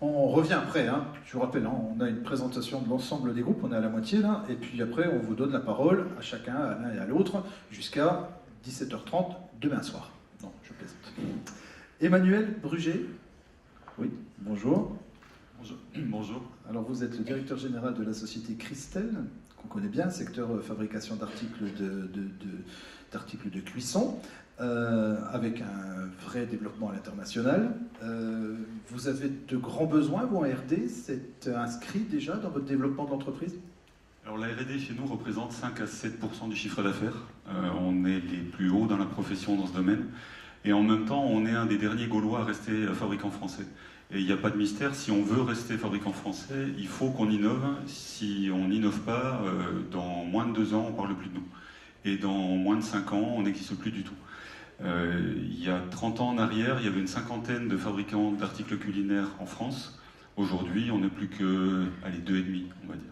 On revient après, hein. Je vous rappelle, hein, on a une présentation de l'ensemble des groupes, on est à la moitié là, et puis après on vous donne la parole à chacun, à l'un et à l'autre, jusqu'à 17h30 demain soir. Non, je plaisante. Emmanuel Bruget. Oui, bonjour. Bonjour. Bonjour. Alors vous êtes le directeur général de la société Christelle, qu'on connaît bien, secteur fabrication d'articles de cuisson, avec un vrai développement à l'international. Vous avez de grands besoins, vous, en R&D, c'est inscrit déjà dans votre développement de l'entreprise? Alors la R&D chez nous représente 5 à 7% du chiffre d'affaires. On est les plus hauts dans la profession dans ce domaine. Et en même temps, on est un des derniers Gaulois à rester fabricant français. Et il n'y a pas de mystère, si on veut rester fabricant français, il faut qu'on innove. Si on n'innove pas, dans moins de 2 ans, on ne parle plus de nous. Et dans moins de 5 ans, on n'existe plus du tout. Il y a 30 ans en arrière, il y avait une 50aine de fabricants d'articles culinaires en France. Aujourd'hui, on n'est plus que 2,5, on va dire.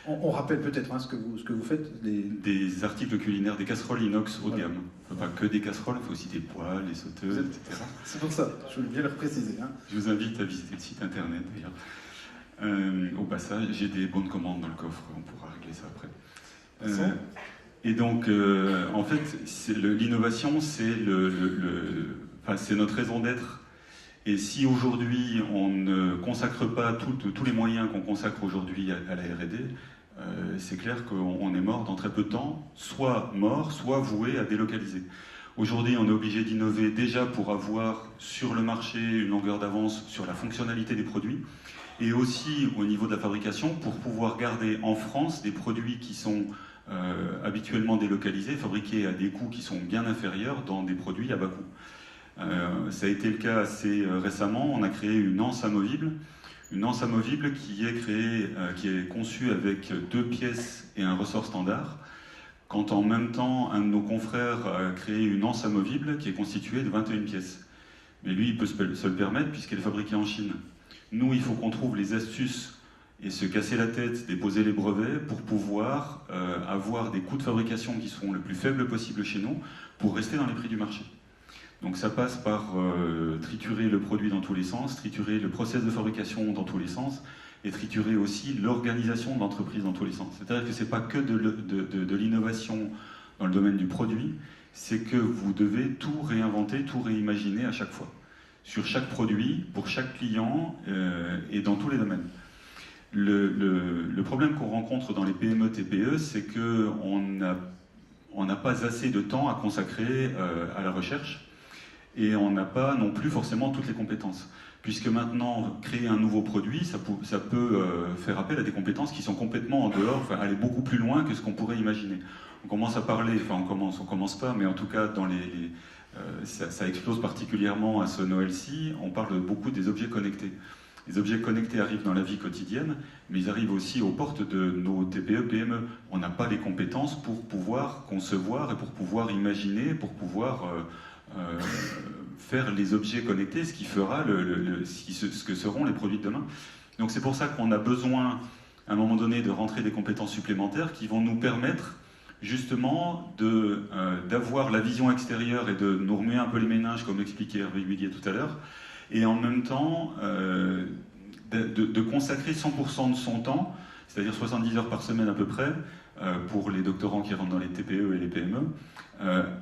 On rappelle peut-être hein, ce que vous faites. Des articles culinaires, des casseroles inox haut de gamme. Il ne faut pas que des casseroles, il faut aussi des poêles, des sauteuses, etc. C'est pour ça, je voulais bien le préciser. Hein. Je vous invite à visiter le site internet d'ailleurs. Au passage, j'ai des bons de commande dans le coffre, on pourra régler ça après. Et donc, en fait, l'innovation, c'est c'est notre raison d'être. Et si aujourd'hui, on ne consacre pas tous les moyens qu'on consacre aujourd'hui à la R&D, c'est clair qu'on est mort dans très peu de temps, soit mort, soit voué à délocaliser. Aujourd'hui, on est obligé d'innover déjà pour avoir sur le marché une longueur d'avance sur la fonctionnalité des produits, et aussi au niveau de la fabrication pour pouvoir garder en France des produits qui sont habituellement délocalisés, fabriqués à des coûts qui sont bien inférieurs dans des produits à bas coût. Ça a été le cas assez récemment, on a créé une anse amovible. Une anse amovible qui est conçue avec 2 pièces et un ressort standard, quand en même temps un de nos confrères a créé une anse amovible qui est constituée de 21 pièces. Mais lui, il peut se le permettre puisqu'elle est fabriquée en Chine. Nous, il faut qu'on trouve les astuces et se casser la tête, déposer les brevets pour pouvoir avoir des coûts de fabrication qui seront le plus faibles possible chez nous pour rester dans les prix du marché. Donc ça passe par triturer le produit dans tous les sens, triturer le process de fabrication dans tous les sens, et triturer aussi l'organisation de l'entreprise dans tous les sens. C'est-à-dire que ce n'est pas que de l'innovation dans le domaine du produit, c'est que vous devez tout réinventer, tout réimaginer à chaque fois. Sur chaque produit, pour chaque client, et dans tous les domaines. Le problème qu'on rencontre dans les PME, TPE, c'est qu'on n'a pas assez de temps à consacrer à la recherche, et on n'a pas non plus forcément toutes les compétences. Puisque maintenant, créer un nouveau produit, ça peut faire appel à des compétences qui sont complètement en dehors, enfin aller beaucoup plus loin que ce qu'on pourrait imaginer. On commence à parler, enfin on commence pas, mais en tout cas dans ça explose particulièrement à ce Noël-ci, on parle beaucoup des objets connectés. Les objets connectés arrivent dans la vie quotidienne, mais ils arrivent aussi aux portes de nos TPE, PME. On n'a pas les compétences pour pouvoir concevoir et pour pouvoir imaginer, pour pouvoir faire les objets connectés, ce qui fera ce que seront les produits de demain. Donc c'est pour ça qu'on a besoin, à un moment donné, de rentrer des compétences supplémentaires qui vont nous permettre justement d'avoir la vision extérieure et de nous remuer un peu les méninges, comme l'expliquait Hervé Huillier tout à l'heure, et en même temps de consacrer 100% de son temps, c'est-à-dire 70 heures par semaine à peu près, pour les doctorants qui rentrent dans les TPE et les PME,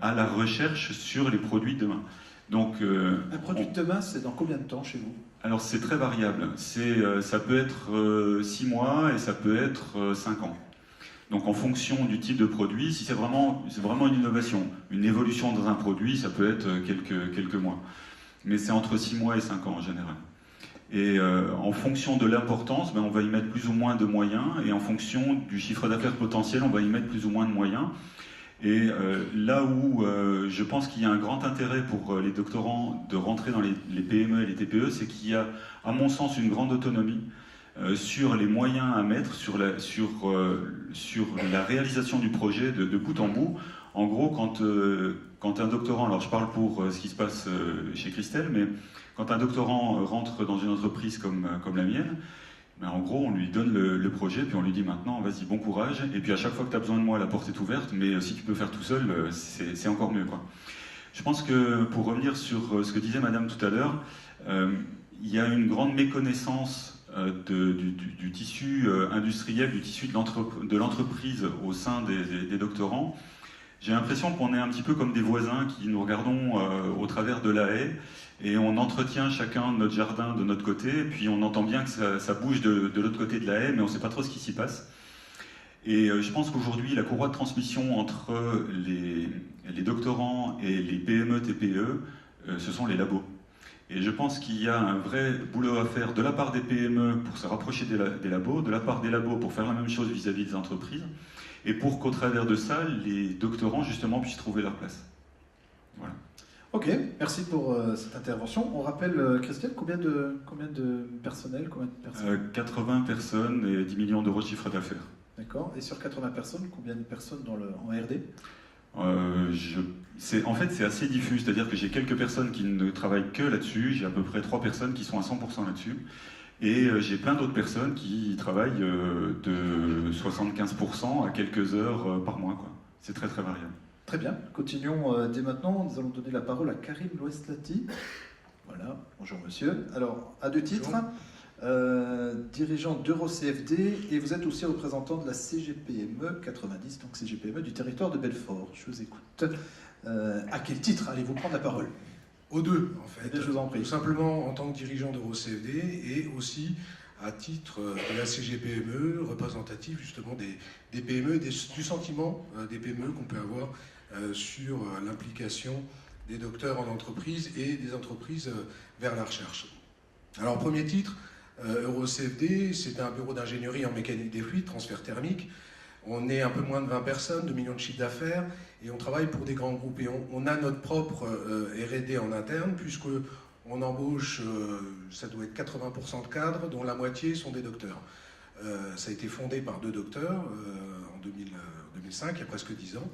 à la recherche sur les produits de demain. Donc, un produit de demain, c'est dans combien de temps chez vous? Alors c'est très variable. Ça peut être 6 mois et ça peut être 5 ans. Donc en fonction du type de produit, si c'est vraiment une innovation, une évolution dans un produit, ça peut être quelques mois. Mais c'est entre 6 mois et 5 ans en général. Et en fonction de l'importance, on va y mettre plus ou moins de moyens, et en fonction du chiffre d'affaires potentiel, on va y mettre plus ou moins de moyens. Et là où je pense qu'il y a un grand intérêt pour les doctorants de rentrer dans les PME et les TPE, c'est qu'il y a, à mon sens, une grande autonomie sur les moyens à mettre, sur la réalisation du projet de bout en bout. En gros, quand un doctorant, alors je parle pour ce qui se passe chez Christelle, mais quand un doctorant rentre dans une entreprise comme la mienne, en gros, on lui donne le projet, puis on lui dit maintenant, vas-y, bon courage, et puis à chaque fois que tu as besoin de moi, la porte est ouverte, mais si tu peux faire tout seul, c'est encore mieux, quoi. Je pense que, pour revenir sur ce que disait Madame tout à l'heure, il y a une grande méconnaissance du tissu industriel, du tissu de l'entreprise au sein des doctorants. J'ai l'impression qu'on est un petit peu comme des voisins qui nous regardons au travers de la haie et on entretient chacun notre jardin de notre côté, et puis on entend bien que ça bouge de l'autre côté de la haie, mais on ne sait pas trop ce qui s'y passe. Et je pense qu'aujourd'hui, la courroie de transmission entre les doctorants et les PME, TPE, ce sont les labos. Et je pense qu'il y a un vrai boulot à faire de la part des PME pour se rapprocher des labos, de la part des labos pour faire la même chose vis-à-vis des entreprises, et pour qu'au travers de ça, les doctorants, justement, puissent trouver leur place. Voilà. Ok, merci pour cette intervention. On rappelle, Christiane, combien de personnel, 80 personnes et 10 millions d'euros de chiffre d'affaires. D'accord. Et sur 80 personnes, combien de personnes en R&D ? En fait, c'est assez diffus, c'est-à-dire que j'ai quelques personnes qui ne travaillent que là-dessus, j'ai à peu près 3 personnes qui sont à 100% là-dessus, et j'ai plein d'autres personnes qui travaillent de 75% à quelques heures par mois, quoi. C'est très très variable. Très bien, continuons dès maintenant. Nous allons donner la parole à Karim Louestlati. Voilà, bonjour monsieur. Alors, à deux titres, dirigeant d'EuroCFD, et vous êtes aussi représentant de la CGPME 90, donc CGPME du territoire de Belfort. Je vous écoute. À quel titre allez-vous prendre la parole ? Aux deux, en fait. Je vous en prie. Tout simplement en tant que dirigeant d'EuroCFD et aussi à titre de la CGPME, représentatif justement des PME, du sentiment des PME qu'on peut avoir sur l'implication des docteurs en entreprise et des entreprises vers la recherche. Alors, premier titre, EuroCFD, c'est un bureau d'ingénierie en mécanique des fluides, transfert thermique. On est un peu moins de 20 personnes, 2 millions de chiffres d'affaires, et on travaille pour des grands groupes. Et on a notre propre R&D en interne, puisqu'on embauche, ça doit être 80% de cadres, dont la moitié sont des docteurs. Ça a été fondé par 2 docteurs en 2005, il y a presque 10 ans.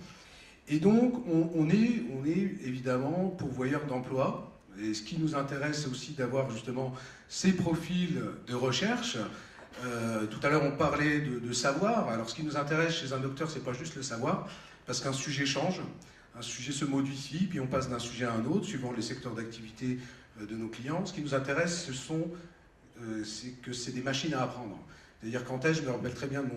Et donc, on est évidemment pourvoyeur d'emploi. Et ce qui nous intéresse, c'est aussi d'avoir justement ces profils de recherche. Tout à l'heure, on parlait de savoir. Alors, ce qui nous intéresse chez un docteur, c'est pas juste le savoir, parce qu'un sujet change, un sujet se modifie, puis on passe d'un sujet à un autre, suivant les secteurs d'activité de nos clients. Ce qui nous intéresse, c'est que c'est des machines à apprendre. C'est-à-dire qu'en thèse, je me rappelle très bien de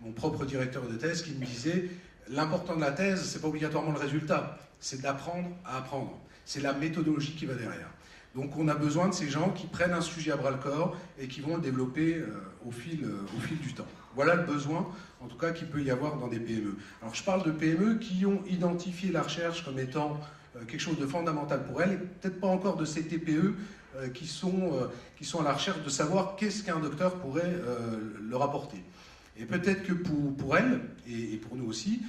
mon propre directeur de thèse qui me disait l'important de la thèse, c'est pas obligatoirement le résultat, c'est d'apprendre à apprendre. C'est la méthodologie qui va derrière. Donc on a besoin de ces gens qui prennent un sujet à bras-le-corps et qui vont le développer au fil du temps. Voilà le besoin, en tout cas, qu'il peut y avoir dans des PME. Alors je parle de PME qui ont identifié la recherche comme étant quelque chose de fondamental pour elles, et peut-être pas encore de ces TPE qui sont à la recherche de savoir qu'est-ce qu'un docteur pourrait leur apporter. Et peut-être que pour elles, et pour nous aussi,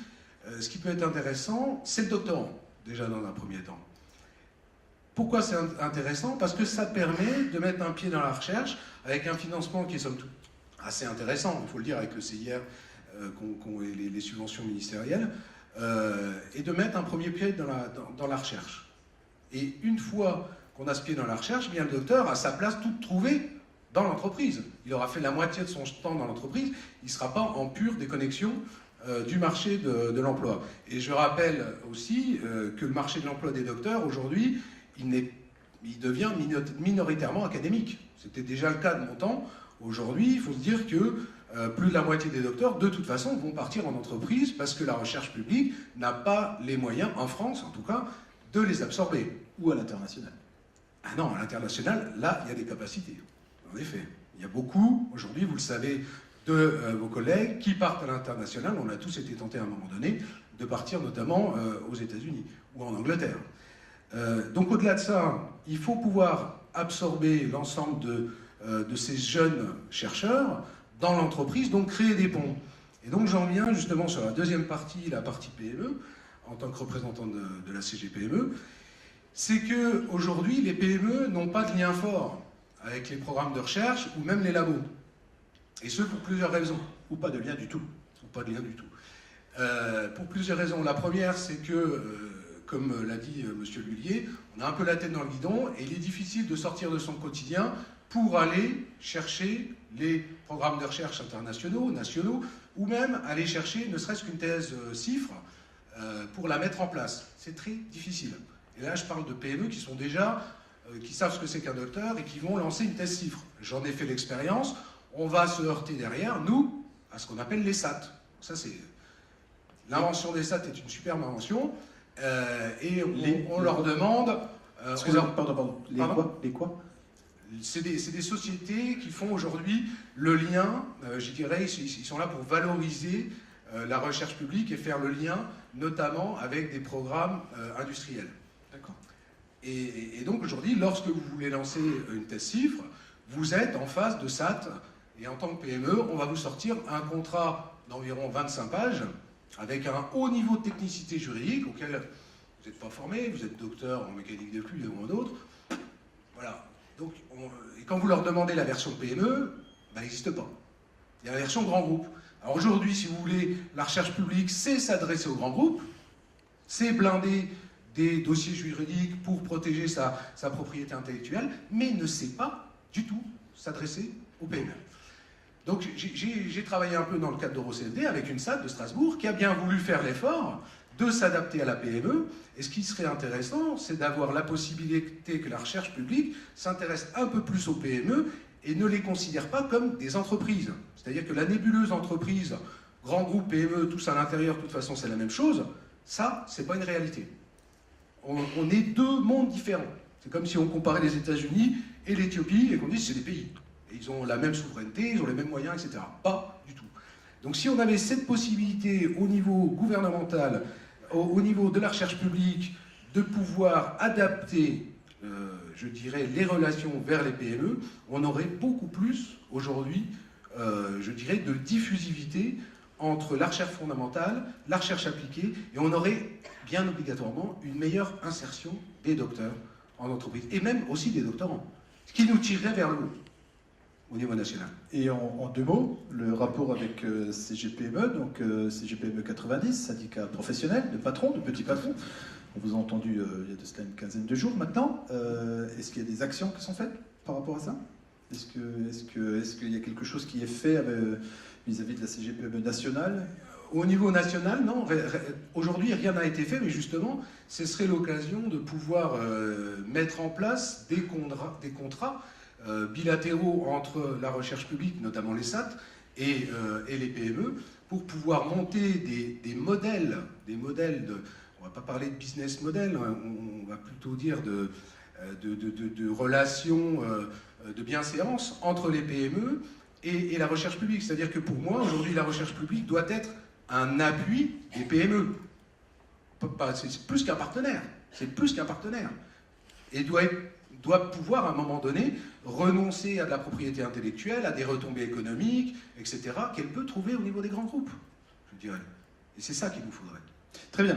ce qui peut être intéressant, c'est le doctorant, déjà dans un premier temps. Pourquoi c'est intéressant ? Parce que ça permet de mettre un pied dans la recherche avec un financement qui est somme toute assez intéressant, il faut le dire, avec le CIR et les subventions ministérielles, et de mettre un premier pied dans la recherche. Et une fois qu'on a ce pied dans la recherche, bien le docteur a sa place toute trouvée dans l'entreprise. Il aura fait la moitié de son temps dans l'entreprise, il ne sera pas en pure déconnexion du marché de l'emploi. Et je rappelle aussi que le marché de l'emploi des docteurs, aujourd'hui, il devient minoritairement académique. C'était déjà le cas de mon temps. Aujourd'hui, il faut se dire que plus de la moitié des docteurs, de toute façon, vont partir en entreprise parce que la recherche publique n'a pas les moyens, en France en tout cas, de les absorber. Ou à l'international. Ah non, à l'international, là, il y a des capacités. En effet, il y a beaucoup, aujourd'hui, vous le savez, de vos collègues qui partent à l'international. On a tous été tentés à un moment donné de partir notamment aux États-Unis ou en Angleterre. Donc au-delà de ça, il faut pouvoir absorber l'ensemble de ces jeunes chercheurs dans l'entreprise, donc créer des ponts. Et donc j'en viens justement sur la deuxième partie, la partie PME, en tant que représentant de la CGPME, c'est qu'aujourd'hui, les PME n'ont pas de lien fort avec les programmes de recherche ou même les labos. Et ce, pour plusieurs raisons. Ou pas de lien du tout. Ou pas de lien du tout. Pour plusieurs raisons. La première, c'est que, comme l'a dit M. Lhuillier, on a un peu la tête dans le guidon et il est difficile de sortir de son quotidien pour aller chercher les programmes de recherche internationaux, nationaux, ou même aller chercher ne serait-ce qu'une thèse CIFRE pour la mettre en place. C'est très difficile. Et là, je parle de PME qui sont déjà qui savent ce que c'est qu'un docteur et qui vont lancer une thèse chiffre. J'en ai fait l'expérience. On va se heurter derrière, nous, à ce qu'on appelle les SAT. Ça, c'est... L'invention des SAT est une superbe invention. Et on leur demande... Excusez-moi, pardon. Les quoi? C'est des sociétés qui font aujourd'hui le lien, je dirais, ils sont là pour valoriser la recherche publique et faire le lien, notamment avec des programmes industriels. D'accord. Et donc aujourd'hui, lorsque vous voulez lancer une thèse chiffre, vous êtes en phase de SAT, et en tant que PME, on va vous sortir un contrat d'environ 25 pages, avec un haut niveau de technicité juridique, auquel vous n'êtes pas formé, vous êtes docteur en mécanique des fluides ou en autre. Voilà. Donc, et quand vous leur demandez la version PME, elle n'existe pas. Il y a la version grand groupe. Alors aujourd'hui, si vous voulez, la recherche publique, c'est s'adresser aux grands groupes, c'est blinder des dossiers juridiques pour protéger sa propriété intellectuelle, mais ne sait pas du tout s'adresser aux PME. Donc j'ai travaillé un peu dans le cadre d'EuroCFD avec une SAT de Strasbourg qui a bien voulu faire l'effort de s'adapter à la PME. Et ce qui serait intéressant, c'est d'avoir la possibilité que la recherche publique s'intéresse un peu plus aux PME et ne les considère pas comme des entreprises. C'est-à-dire que la nébuleuse entreprise, grand groupe, PME, tous à l'intérieur, de toute façon c'est la même chose, ça, c'est pas une réalité. On est deux mondes différents. C'est comme si on comparait les États-Unis et l'Éthiopie et qu'on dit c'est des pays. Et ils ont la même souveraineté, ils ont les mêmes moyens, etc. Pas du tout. Donc si on avait cette possibilité au niveau gouvernemental, au niveau de la recherche publique, de pouvoir adapter, je dirais, les relations vers les PME, on aurait beaucoup plus aujourd'hui, je dirais, de diffusivité entre la recherche fondamentale, la recherche appliquée, et on aurait bien obligatoirement une meilleure insertion des docteurs en entreprise, et même aussi des doctorants, ce qui nous tirerait vers le haut au niveau national. Et en deux mots, le rapport avec CGPME, donc CGPME 90, syndicat professionnel, de patrons, de petits patrons. On vous a entendu il y a de cela une quinzaine de jours maintenant. Est-ce qu'il y a des actions qui sont faites par rapport à ça? Est-ce qu'il y a quelque chose qui est fait vis-à-vis de la CGPME nationale? Au niveau national, non. Aujourd'hui, rien n'a été fait, mais justement, ce serait l'occasion de pouvoir mettre en place des contrats bilatéraux entre la recherche publique, notamment les SAT, et les PME, pour pouvoir monter des modèles de... On ne va pas parler de business model, hein, on va plutôt dire de relations de bienséance entre les PME et la recherche publique. C'est-à-dire que pour moi, aujourd'hui, la recherche publique doit être un appui des PME. C'est plus qu'un partenaire. C'est plus qu'un partenaire. Et doit pouvoir, à un moment donné, renoncer à de la propriété intellectuelle, à des retombées économiques, etc., qu'elle peut trouver au niveau des grands groupes, je dirais. Et c'est ça qu'il nous faudrait. Très bien.